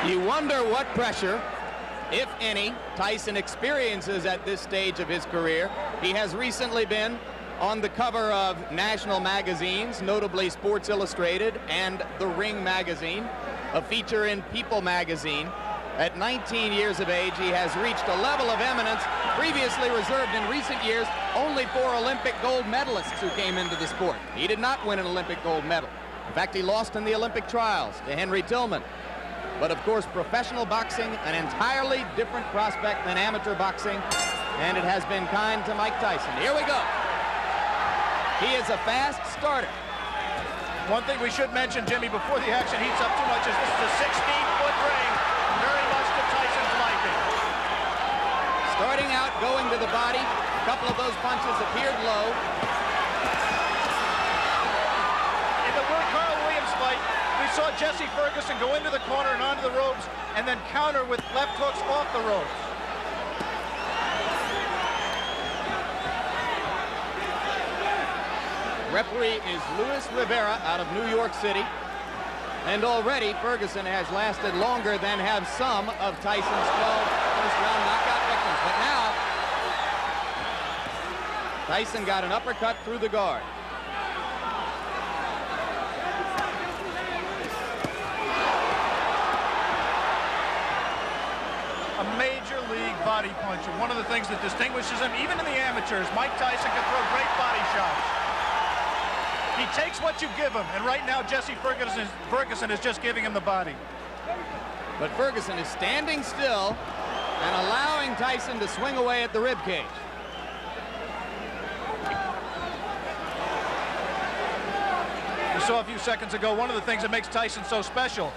You wonder what pressure, if any, Tyson experiences at this stage of his career. He has recently been on the cover of national magazines, notably Sports Illustrated and The Ring magazine, a feature in People magazine. At 19 years of age, he has reached a level of eminence previously reserved in recent years only for Olympic gold medalists who came into the sport. He did not win an Olympic gold medal. In fact, he lost in the Olympic trials to Henry Tillman. But of course, professional boxing, an entirely different prospect than amateur boxing, and it has been kind to Mike Tyson. Here we go. He is a fast starter. One thing we should mention, Jimmy, before the action heats up too much, is this is a 16-foot ring, very much to Tyson's liking. Starting out, going to the body. A couple of those punches appeared low. In the Carl Williams fight, we saw Jesse Ferguson go into the corner and onto the ropes and then counter with left hooks off the ropes. Referee is Luis Rivera out of New York City. And already Ferguson has lasted longer than have some of Tyson's 12 first-round knockout victims. But now, Tyson got an uppercut through the guard. A major league body puncher. One of the things that distinguishes him, even in the amateurs, Mike Tyson can throw great body shots. He takes what you give him, and right now Jesse Ferguson is just giving him the body. But Ferguson is standing still and allowing Tyson to swing away at the ribcage. We saw a few seconds ago one of the things that makes Tyson so special.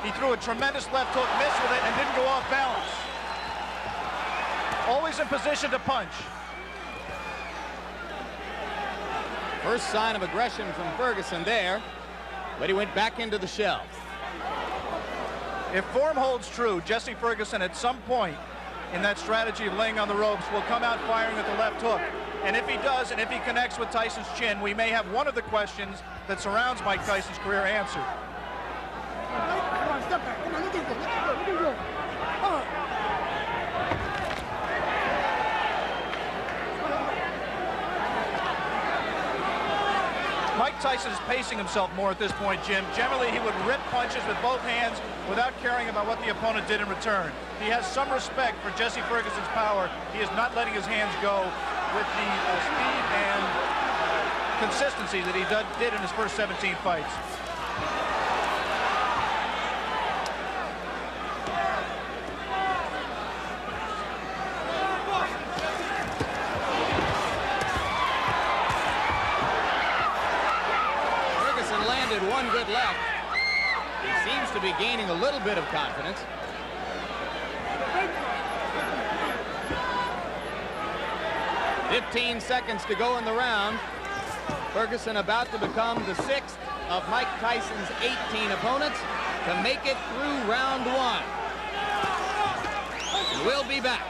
He threw a tremendous left hook, missed with it, and didn't go off balance. Always in position to punch. First sign of aggression from Ferguson there, but he went back into the shell. If form holds true, Jesse Ferguson at some point in that strategy of laying on the ropes will come out firing with the left hook. And if he does, and if he connects with Tyson's chin, we may have one of the questions that surrounds Mike Tyson's career answered. Come on, step back. Come on, look at this. Look at this. Mike Tyson is pacing himself more at this point, Jim. Generally, he would rip punches with both hands without caring about what the opponent did in return. He has some respect for Jesse Ferguson's power. He is not letting his hands go with the speed and consistency that he did in his first 17 fights. One good left. He seems to be gaining a little bit of confidence. "15 seconds to go in the round. Ferguson about to become the 6th of Mike Tyson's 18 opponents to make it through round 1. We'll be back.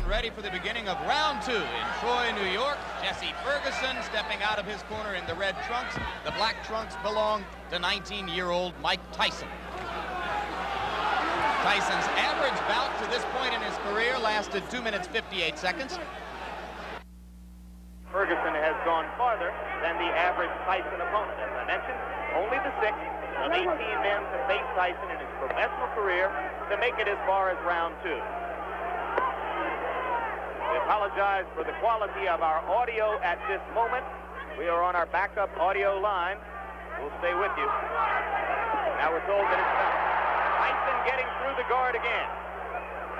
Ready for the beginning of round 2 in Troy, New York. Jesse Ferguson stepping out of his corner in the red trunks. The black trunks belong to 19-year-old Mike Tyson. Tyson's average bout to this point in his career lasted 2 minutes 58 seconds. Ferguson has gone farther than the average Tyson opponent. As I mentioned, only the 6th of 18 men to face Tyson in his professional career to make it as far as round 2. We apologize for the quality of our audio at this moment. We are on our backup audio line. We'll stay with you. Now we're told that it's done. Tyson getting through the guard again.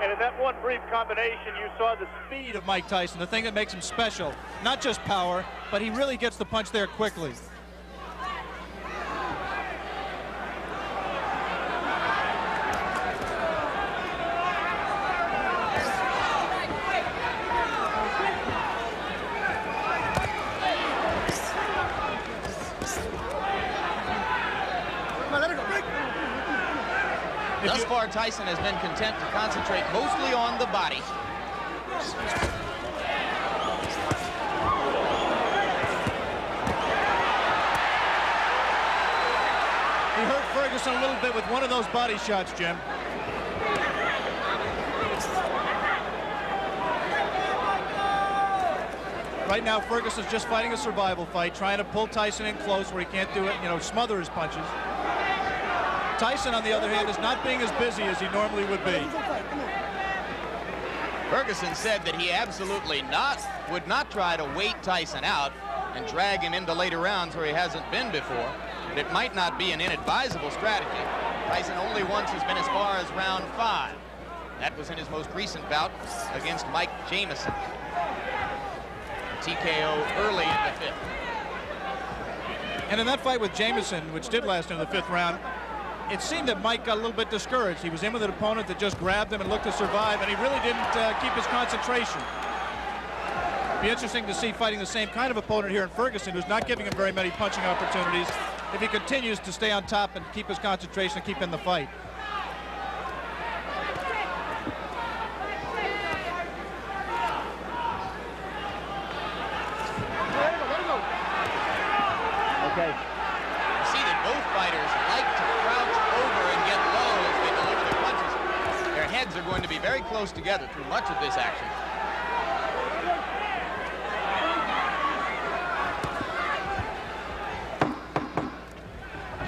And in that one brief combination, you saw the speed of Mike Tyson, the thing that makes him special. Not just power, but he really gets the punch there quickly. Thus far, Tyson has been content to concentrate mostly on the body. He hurt Ferguson a little bit with one of those body shots, Jim. Right now, Ferguson's just fighting a survival fight, trying to pull Tyson in close where he can't do it, smother his punches. Tyson, on the other hand, is not being as busy as he normally would be. Ferguson said that he absolutely would not try to wait Tyson out and drag him into later rounds where he hasn't been before. But it might not be an inadvisable strategy. Tyson only once has been as far as round 5. That was in his most recent bout against Mike Jamison. TKO early in the 5th. And in that fight with Jamison, which did last into the 5th round, it seemed that Mike got a little bit discouraged. He was in with an opponent that just grabbed him and looked to survive, and he really didn't keep his concentration. It'd be interesting to see fighting the same kind of opponent here in Ferguson, who's not giving him very many punching opportunities, if he continues to stay on top and keep his concentration and keep in the fight. Okay. You see that both fighters like to crouch over and get low as they deliver their punches. Their heads are going to be very close together through much of this action.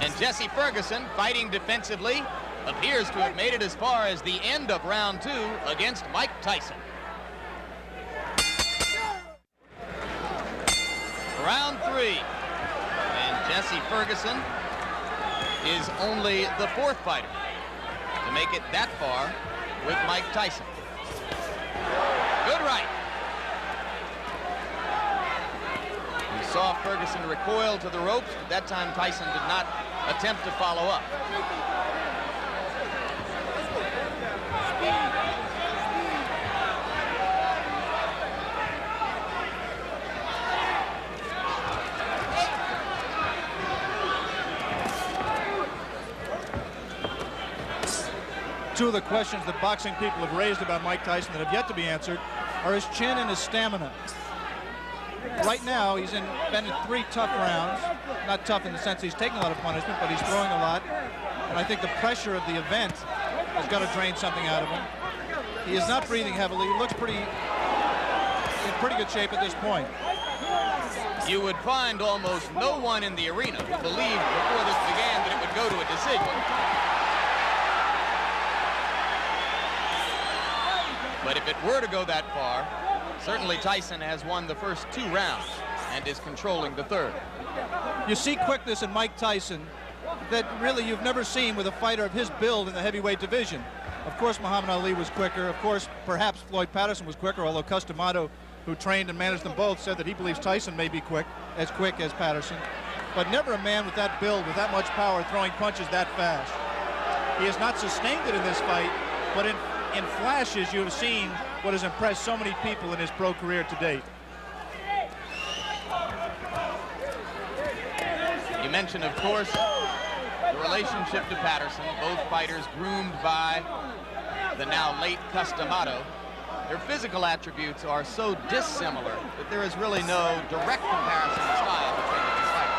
And Jesse Ferguson, fighting defensively, appears to have made it as far as the end of round 2 against Mike Tyson. Round 3. Jesse Ferguson is only the 4th fighter to make it that far with Mike Tyson. Good right. We saw Ferguson recoil to the ropes, but that time Tyson did not attempt to follow up. Two of the questions that boxing people have raised about Mike Tyson that have yet to be answered are his chin and his stamina. Right now, he's been in 3 tough rounds. Not tough in the sense he's taking a lot of punishment, but he's throwing a lot. And I think the pressure of the event has got to drain something out of him. He is not breathing heavily. He looks in pretty good shape at this point. You would find almost no one in the arena who believed before this began that it would go to a decision. But if it were to go that far, certainly Tyson has won the first 2 rounds and is controlling the 3rd. You see quickness in Mike Tyson that really you've never seen with a fighter of his build in the heavyweight division. Of course, Muhammad Ali was quicker. Of course, perhaps Floyd Patterson was quicker, although Customato, who trained and managed them both, said that he believes Tyson may be quick as Patterson. But never a man with that build, with that much power, throwing punches that fast. He has not sustained it in this fight, but in flashes, you have seen what has impressed so many people in his pro career to date. You mentioned, of course, the relationship to Patterson. Both fighters groomed by the now late Customato. Their physical attributes are so dissimilar that there is really no direct comparison in style between the 2 fighters.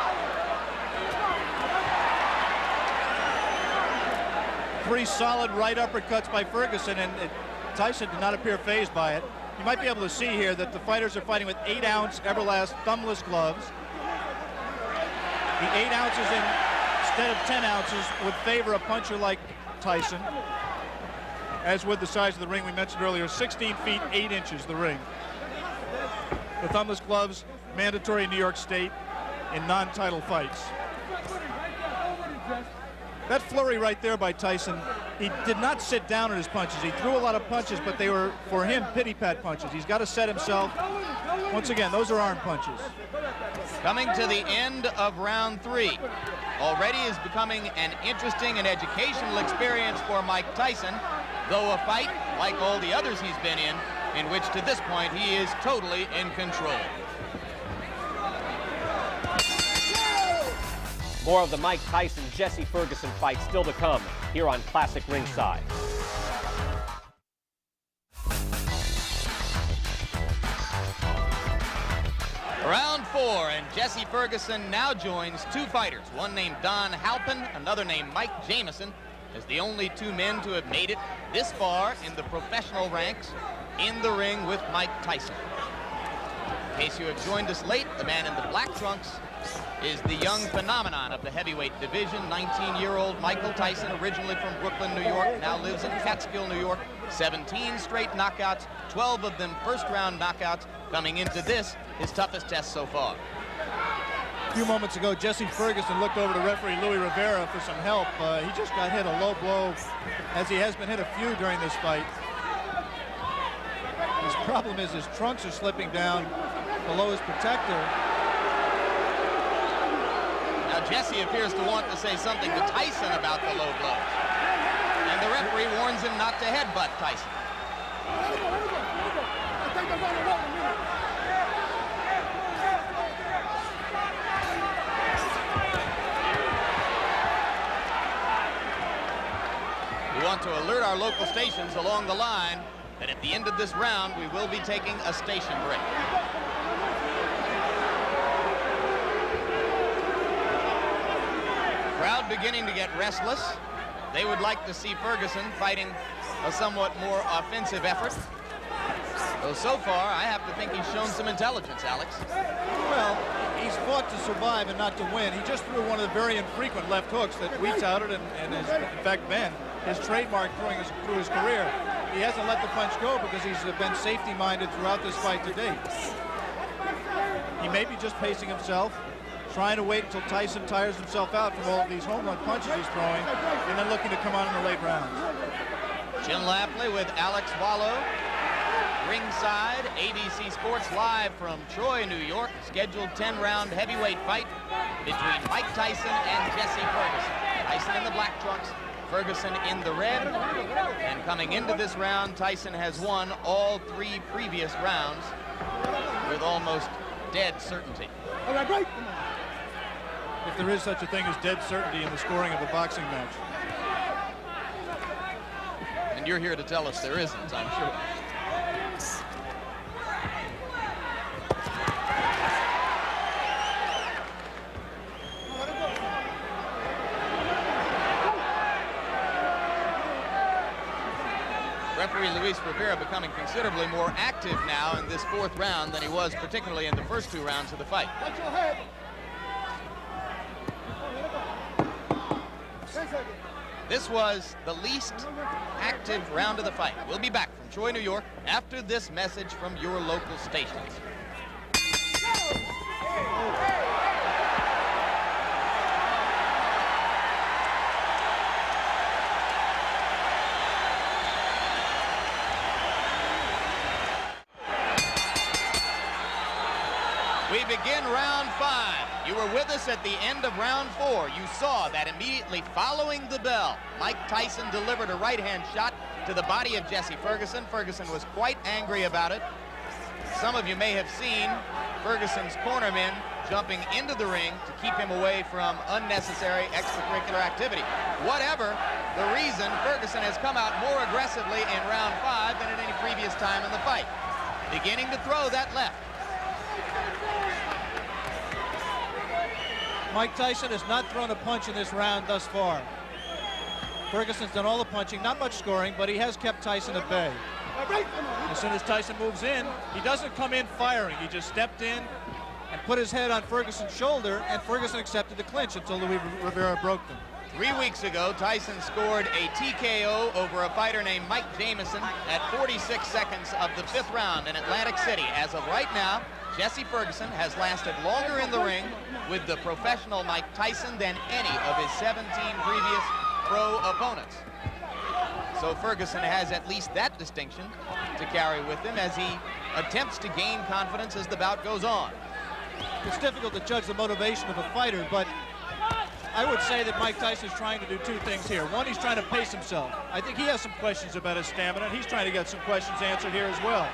3 solid right uppercuts by Ferguson, and Tyson did not appear fazed by it. You might be able to see here that the fighters are fighting with 8-ounce Everlast thumbless gloves. The 8 ounces instead of 10 ounces would favor a puncher like Tyson, as with the size of the ring we mentioned earlier, 16 feet 8 inches the ring. The thumbless gloves mandatory in New York State in non-title fights. That flurry right there by Tyson, he did not sit down on his punches. He threw a lot of punches, but they were, for him, pity-pat punches. He's got to set himself. Once again, those are arm punches. Coming to the end of round 3. Already is becoming an interesting and educational experience for Mike Tyson, though a fight, like all the others he's been in which to this point he is totally in control. More of the Mike Tyson-Jesse Ferguson fight still to come. here on Classic Ringside. Round 4, and Jesse Ferguson now joins two fighters, one named Don Halpin, another named Mike Jamison, as the only two men to have made it this far in the professional ranks in the ring with Mike Tyson. In case you have joined us late, the man in the black trunks is the young phenomenon of the heavyweight division, 19-year-old Michael Tyson, originally from Brooklyn, New York, now lives in Catskill, New York. 17 straight knockouts, 12 of them first-round knockouts, coming into this, his toughest test so far. A few moments ago, Jesse Ferguson looked over to referee Louis Rivera for some help. He just got hit a low blow, as he has been hit a few during this fight. His problem is his trunks are slipping down below his protector. Now Jesse appears to want to say something to Tyson about the low blows. And the referee warns him not to headbutt Tyson. We want to alert our local stations along the line that at the end of this round, we will be taking a station break. Crowd beginning to get restless. They would like to see Ferguson fighting a somewhat more offensive effort. So far, I have to think he's shown some intelligence, Alex. Well, he's fought to survive and not to win. He just threw one of the very infrequent left hooks that we touted and has, in fact, been his trademark through his career. He hasn't let the punch go because he's been safety-minded throughout this fight to date. He may be just pacing himself, trying to wait until Tyson tires himself out from all of these home run punches he's throwing, and then looking to come on in the late rounds. Jim Lapley with Alex Wallow. Ringside, ABC Sports live from Troy, New York. Scheduled 10-round heavyweight fight between Mike Tyson and Jesse Ferguson. Tyson in the black trunks, Ferguson in the red. And coming into this round, Tyson has won all 3 previous rounds with almost dead certainty. If there is such a thing as dead certainty in the scoring of a boxing match. And you're here to tell us there isn't, I'm sure. Referee Luis Rivera becoming considerably more active now in this 4th round than he was particularly in the first 2 rounds of the fight. This was the least active round of the fight. We'll be back from Troy, New York after this message from your local stations. We begin round 5. You were with us at the end of round 4. You saw that immediately following the bell, Mike Tyson delivered a right-hand shot to the body of Jesse Ferguson. Ferguson was quite angry about it. Some of you may have seen Ferguson's cornermen jumping into the ring to keep him away from unnecessary extracurricular activity. Whatever the reason, Ferguson has come out more aggressively in round 5 than at any previous time in the fight. Beginning to throw that left. Mike Tyson has not thrown a punch in this round thus far. Ferguson's done all the punching, not much scoring, but he has kept Tyson at bay. As soon as Tyson moves in, he doesn't come in firing. He just stepped in and put his head on Ferguson's shoulder, and Ferguson accepted the clinch until Louis Rivera broke them. 3 weeks ago, Tyson scored a TKO over a fighter named Mike Jamison at 46 seconds of the 5th round in Atlantic City. As of right now, Jesse Ferguson has lasted longer in the ring with the professional Mike Tyson than any of his 17 previous pro opponents. So Ferguson has at least that distinction to carry with him as he attempts to gain confidence as the bout goes on. It's difficult to judge the motivation of a fighter, but I would say that Mike Tyson is trying to do 2 things here. One, he's trying to pace himself. I think he has some questions about his stamina, and he's trying to get some questions answered here as well.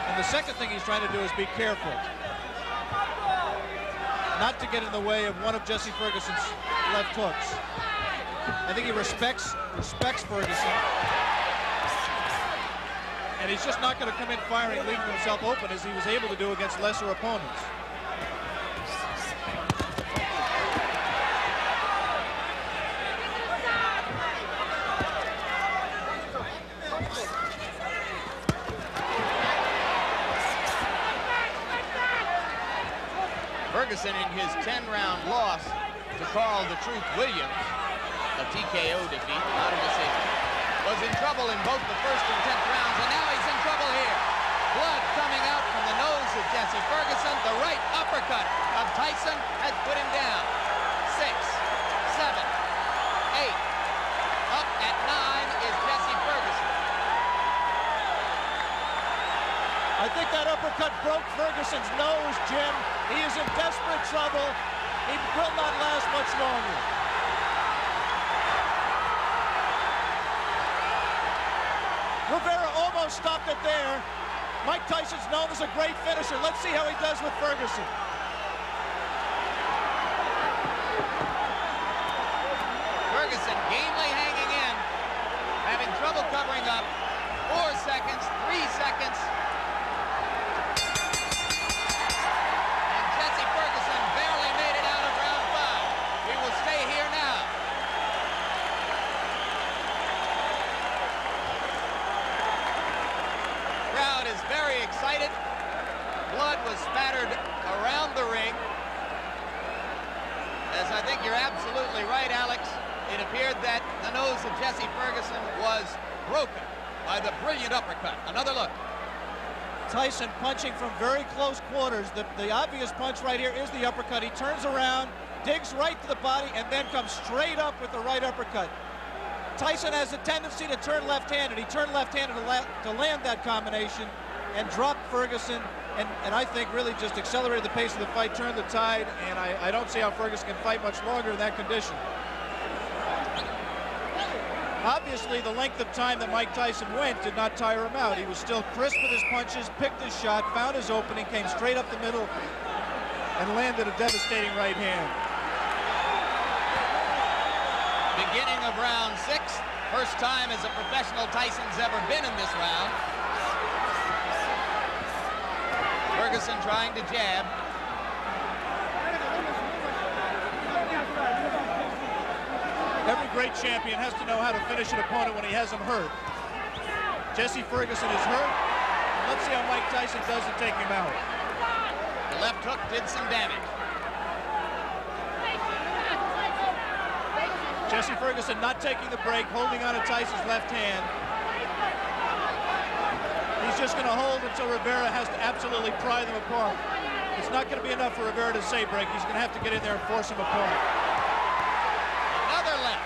And the second thing he's trying to do is be careful. Not to get in the way of one of Jesse Ferguson's left hooks. I think he respects Ferguson. And he's just not going to come in firing, leaving himself open as he was able to do against lesser opponents. Ferguson, in his 10-round loss to Carl the Truth Williams, a TKO defeat, not a decision, was in trouble in both the first and 10th rounds, and now he's in trouble here. Blood coming out from the nose of Jesse Ferguson. The right uppercut of Tyson has put him down. 6, 7, 8. Up at 9 is Jesse Ferguson. I think that uppercut broke Ferguson's nose, Jim. He is in desperate trouble. He will not last much longer. Rivera almost stopped it there. Mike Tyson's known as a great finisher. Let's see how he does with Ferguson. Ferguson gamely hanging in, having trouble covering up. 4 seconds, 3 seconds. And Jesse Ferguson barely made it out of round 5. We will stay here now. Crowd is very excited. Blood was spattered around the ring. As I think you're absolutely right, Alex. It appeared that the nose of Jesse Ferguson was broken by the brilliant uppercut. Another look. Tyson punching from very close quarters. The obvious punch right here is the uppercut. He turns around, digs right to the body, and then comes straight up with the right uppercut. Tyson has a tendency to turn left-handed. He turned left-handed to land that combination and dropped Ferguson, and I think really just accelerated the pace of the fight, turned the tide, and I don't see how Ferguson can fight much longer in that condition. Obviously, the length of time that Mike Tyson went did not tire him out. He was still crisp with his punches, picked his shot, found his opening, came straight up the middle, and landed a devastating right hand. Beginning of round 6. First time as a professional Tyson's ever been in this round. Ferguson trying to jab. Every great champion has to know how to finish an opponent when he has him hurt. Jesse Ferguson is hurt. Let's see how Mike Tyson does to take him out. The left hook did some damage. Jesse Ferguson not taking the break, holding on to Tyson's left hand. He's just going to hold until Rivera has to absolutely pry them apart. It's not going to be enough for Rivera to say break. He's going to have to get in there and force him apart. Another left.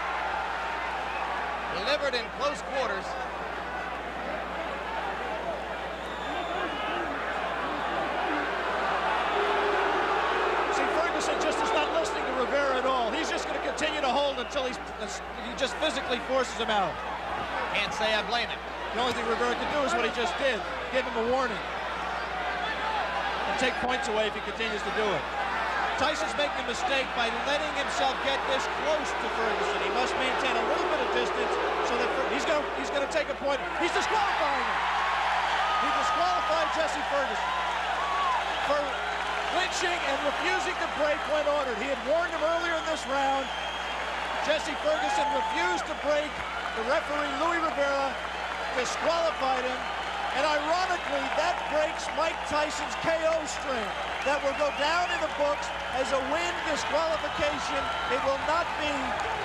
Delivered in close quarters. See, Ferguson just is not listening to Rivera at all. He's just going to continue to hold until he just physically forces him out. Can't say I blame him. The only thing Rivera can do is what he just did. Give him a warning. And take points away if he continues to do it. Tyson's making a mistake by letting himself get this close to Ferguson. He must maintain a little bit of distance so that he's going to take a point. He's disqualifying him. He disqualified Jesse Ferguson for clinching and refusing to break when ordered. He had warned him earlier in this round. Jesse Ferguson refused to break. The referee, Louis Rivera, disqualified him. And ironically, that breaks Mike Tyson's KO string. That will go down in the books as a win disqualification. It will not be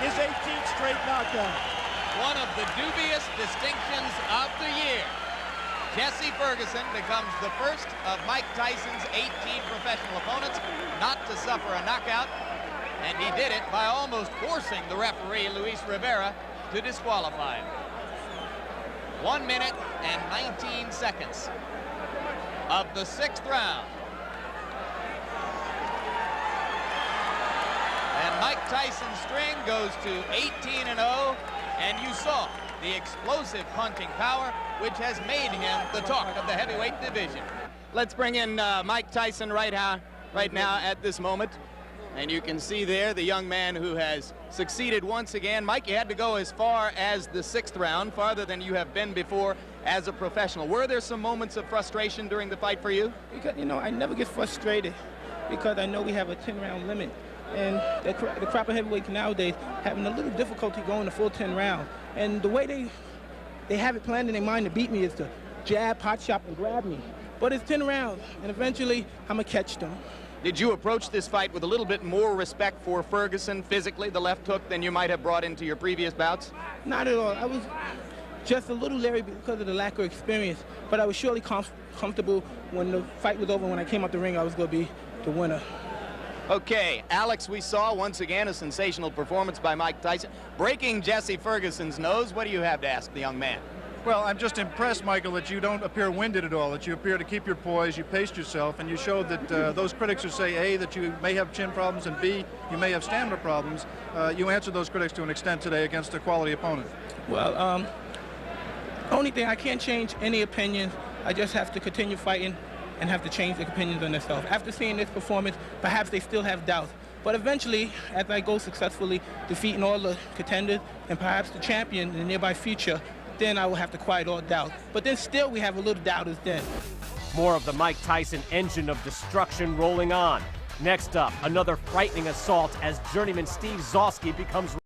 his 18th straight knockout. One of the dubious distinctions of the year. Jesse Ferguson becomes the first of Mike Tyson's 18 professional opponents not to suffer a knockout, and he did it by almost forcing the referee, Luis Rivera, to disqualify him. 1 minute and 19 seconds of the 6th round. And Mike Tyson's string goes to 18-0, and you saw the explosive punching power, which has made him the talk of the heavyweight division. Let's bring in Mike Tyson right now at this moment. And you can see there the young man who has succeeded once again. Mike, you had to go as far as the 6th round, farther than you have been before as a professional. Were there some moments of frustration during the fight for you? Because, you know, I never get frustrated because I know we have a 10-round limit. And the crop of heavyweights nowadays having a little difficulty going the full 10 rounds. And the way they have it planned in their mind to beat me is to jab, pot shot, and grab me. But it's 10 rounds, and eventually I'm going to catch them. Did you approach this fight with a little bit more respect for Ferguson physically, the left hook, than you might have brought into your previous bouts? Not at all. I was just a little leery because of the lack of experience, but I was surely comfortable when the fight was over. When I came out the ring, I was going to be the winner. Okay, Alex, we saw once again a sensational performance by Mike Tyson, breaking Jesse Ferguson's nose. What do you have to ask the young man? Well, I'm just impressed, Michael, that you don't appear winded at all, that you appear to keep your poise, you paced yourself, and you showed that those critics who say, A, that you may have chin problems, and B, you may have stamina problems, you answered those critics to an extent today against a quality opponent. Well, only thing, I can't change any opinions. I just have to continue fighting and have to change their opinions on themselves. After seeing this performance, perhaps they still have doubts. But eventually, as I go successfully defeating all the contenders and perhaps the champion in the nearby future, then I will have to quiet all doubt. But then still we have a little doubters then. More of the Mike Tyson engine of destruction rolling on. Next up, another frightening assault as journeyman Steve Zosky becomes